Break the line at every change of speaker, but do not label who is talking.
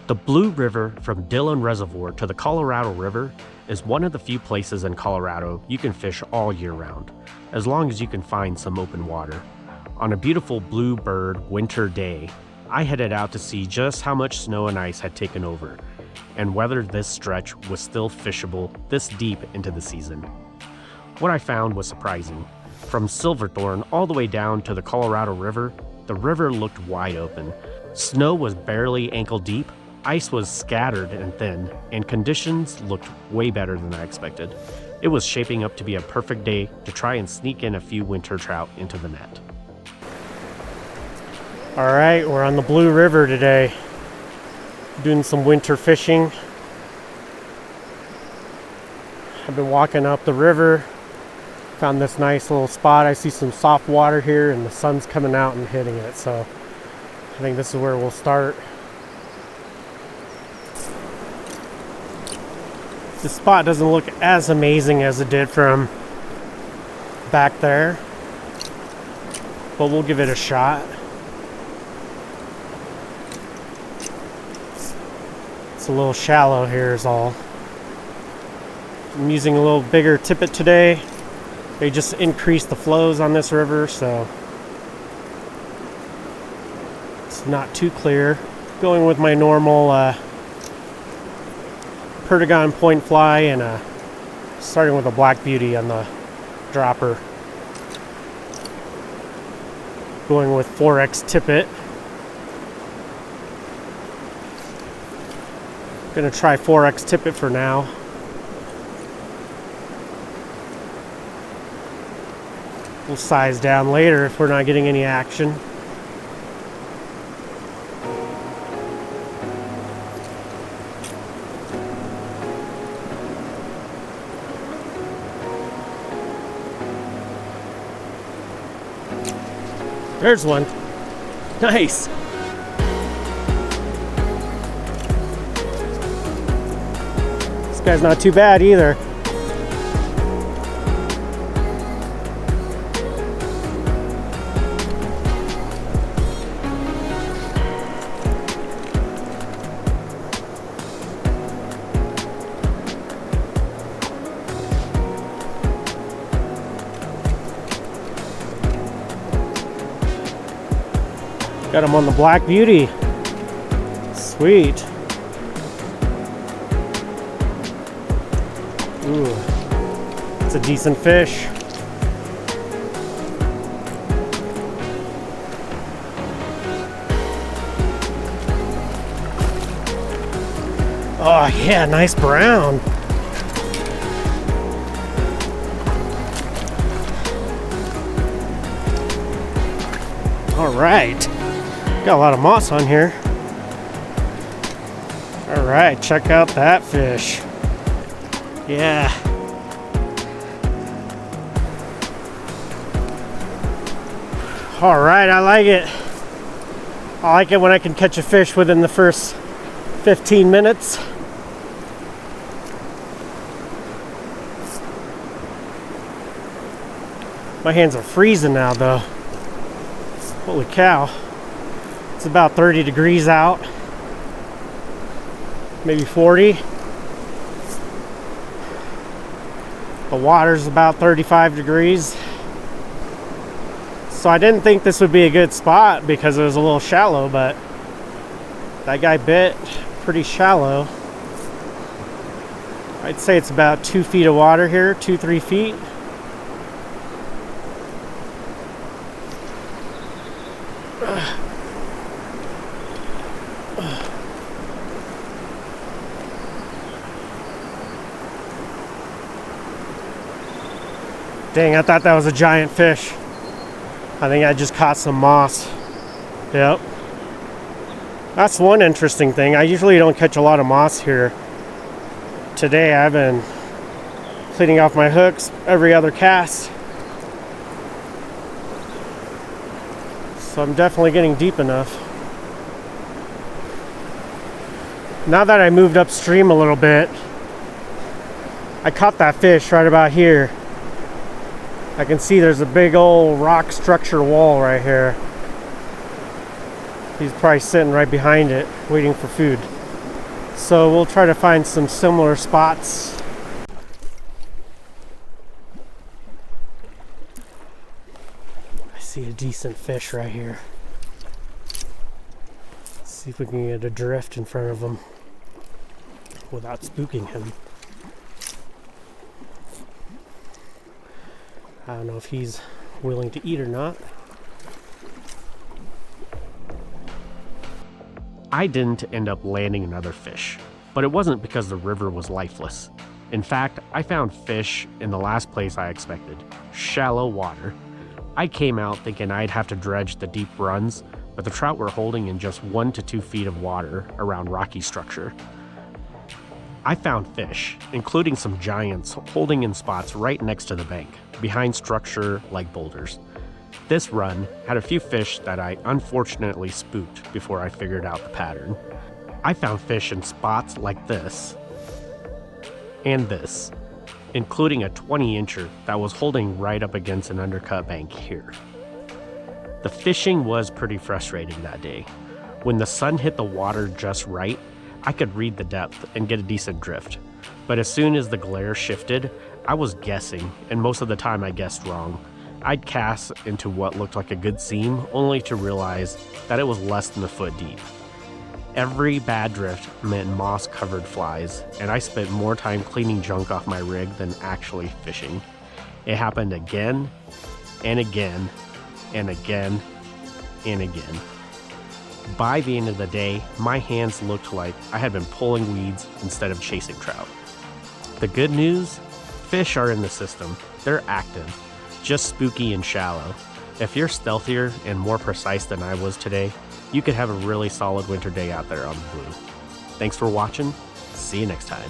The Blue River from Dillon Reservoir to the Colorado River is one of the few places in Colorado you can fish all year round, as long as you can find some open water. On a beautiful bluebird winter day, I headed out to see just how much snow and ice had taken over, and whether this stretch was still fishable this deep into the season. What I found was surprising. From Silverthorne all the way down to the Colorado River, the river looked wide open. Snow was barely ankle deep, ice was scattered and thin, and conditions looked way better than I expected. It was shaping up to be a perfect day to try and sneak in a few winter trout into the net.
All right, we're on the Blue River today, doing some winter fishing. I've been walking up the river, found this nice little spot. I see some soft water here and the sun's coming out and hitting it, so I think this is where we'll start. This spot doesn't look as amazing as it did from back there, but we'll give it a shot. It's a little shallow here is all. I'm using a little bigger tippet today. They just increased the flows on this river, so it's not too clear. Going with my normal Perdigon point fly and starting with a Black Beauty on the dropper. Going with 4X tippet. Gonna try 4X tippet for now. We'll size down later if we're not getting any action. There's one. Nice. This guy's not too bad either. Got him on the Black Beauty. Sweet. Ooh, it's a decent fish. Oh yeah, nice brown. All right. Got a lot of moss on here. All right, check out that fish. Yeah. All right, I like it. I like it when I can catch a fish within the first 15 minutes. My hands are freezing now though. Holy cow. It's about 30 degrees out, maybe 40. The water's about 35 degrees. So I didn't think this would be a good spot because it was a little shallow, but that guy bit pretty shallow. I'd say it's about 2 feet of water here, 2-3 feet. Dang, I thought that was a giant fish. I think I just caught some moss. Yep. That's one interesting thing. I usually don't catch a lot of moss here. Today I've been cleaning off my hooks every other cast. So I'm definitely getting deep enough. Now that I moved upstream a little bit, I caught that fish right about here. I can see there's a big old rock structure wall right here. He's probably sitting right behind it, waiting for food. So we'll try to find some similar spots. I see a decent fish right here. Let's see if we can get a drift in front of him without spooking him. I don't know if he's willing to eat or not.
I didn't end up landing another fish, but it wasn't because the river was lifeless. In fact, I found fish in the last place I expected, shallow water. I came out thinking I'd have to dredge the deep runs, but the trout were holding in just 1 to 2 feet of water around rocky structure. I found fish, including some giants, holding in spots right next to the bank, behind structure like boulders. This run had a few fish that I unfortunately spooked before I figured out the pattern. I found fish in spots like this and this, including a 20-incher that was holding right up against an undercut bank here. The fishing was pretty frustrating that day. When the sun hit the water just right, I could read the depth and get a decent drift. But as soon as the glare shifted, I was guessing, and most of the time I guessed wrong. I'd cast into what looked like a good seam, only to realize that it was less than a foot deep. Every bad drift meant moss-covered flies, and I spent more time cleaning junk off my rig than actually fishing. It happened again, and again, and again, and again. By the end of the day, my hands looked like I had been pulling weeds instead of chasing trout. The good news? Fish are in the system. They're active, just spooky and shallow. If you're stealthier and more precise than I was today, you could have a really solid winter day out there on the blue. Thanks for watching. See you next time.